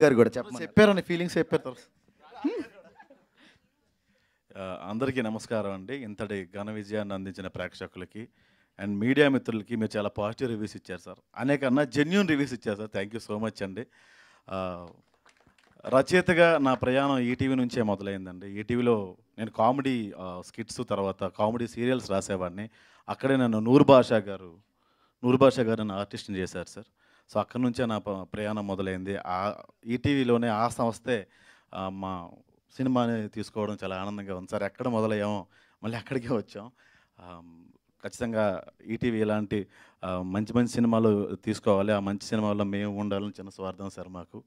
గారు కూడా చెప్పారని ఫీలింగ్స్ చెప్పారు. అందరికీ నమస్కారం అండి. ఇంతటి ఘన విజయాన్ని అందించిన ప్రేక్షకులకి అండ్ మీడియా మిత్రులకి మీరు చాలా పాజిటివ్ రివ్యూస్ ఇచ్చారు సార్. అనేకన్నా జెన్యూన్ రివ్యూస్ ఇచ్చారు sir. Thank you so much అండి. రచయితగా నా ప్రయాణం ఈటీవీ నుంచే మొదలైందండి. ఈటీవీలో నేను కామెడీ స్కిట్స్ తర్వాత కామెడీ సీరియల్స్ రాసేవాడిని. అక్కడే నన్ను నూర్ బాషా గారు నన్ను ఆర్టిస్ట్ని చేశారు సార్. సో అక్కడి నుంచే నా ప్రయాణం మొదలైంది. ఈటీవీలోనే ఆ సంస్థే మా సినిమాని తీసుకోవడం చాలా ఆనందంగా ఉంది సార్. ఎక్కడ మొదలయ్యామో మళ్ళీ అక్కడికే వచ్చాం. ఖచ్చితంగా ఈటీవీ ఇలాంటి మంచి మంచి సినిమాలు తీసుకోవాలి, ఆ మంచి సినిమాల్లో మేము ఉండాలని చిన్న స్వార్థం సార్ మాకు.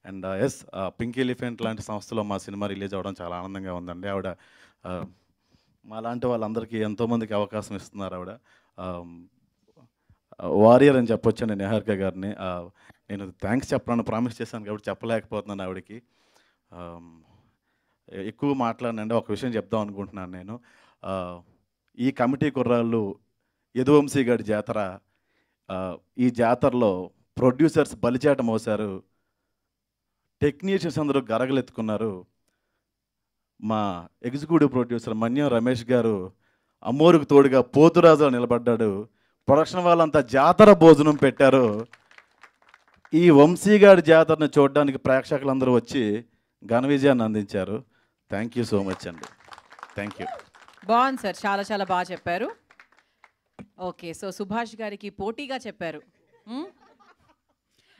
అండ్ ఎస్, పింక్ ఎలిఫెంట్ లాంటి సంస్థలో మా సినిమా రిలీజ్ అవ్వడం చాలా ఆనందంగా ఉందండి. ఆవిడ మా లాంటి వాళ్ళందరికీ ఎంతోమందికి అవకాశం ఇస్తున్నారు ఆవిడ. వారియర్ అని చెప్పొచ్చండి నిహారిక గారిని. నేను థ్యాంక్స్ చెప్పాలని ప్రామిస్ చేశాను కాబట్టి చెప్పలేకపోతున్నాను ఆవిడకి. ఎక్కువ మాట్లాడినండి. ఒక విషయం చెప్దాం అనుకుంటున్నాను నేను. ఈ కమిటీ కుర్రాళ్ళు యదువంశీ గారి జాతర, ఈ జాతరలో ప్రొడ్యూసర్స్ బలిచేట మోసారు, టెక్నీషియన్స్ అందరూ గరగలెత్తుకున్నారు. మా ఎగ్జిక్యూటివ్ ప్రొడ్యూసర్ మన్యం రమేష్ గారు అమ్మోరుకు తోడుగా పోతురాజులో నిలబడ్డాడు. ప్రొడక్షన్ వాళ్ళంతా జాతర భోజనం పెట్టారు. ఈ వంశీగాడి జాతరను చూడడానికి ప్రేక్షకులందరూ వచ్చి ఘన విజయాన్ని అందించారు. థ్యాంక్ యూ సో మచ్ అండి. Thank you. బాగుంది సార్, చాలా చాలా బాగా చెప్పారు. ఓకే, సో సుభాష్ గారికి పోటీగా చెప్పారు.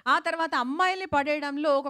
ఆ తర్వాత అమ్మాయిల్ని పడేయడంలో ఒక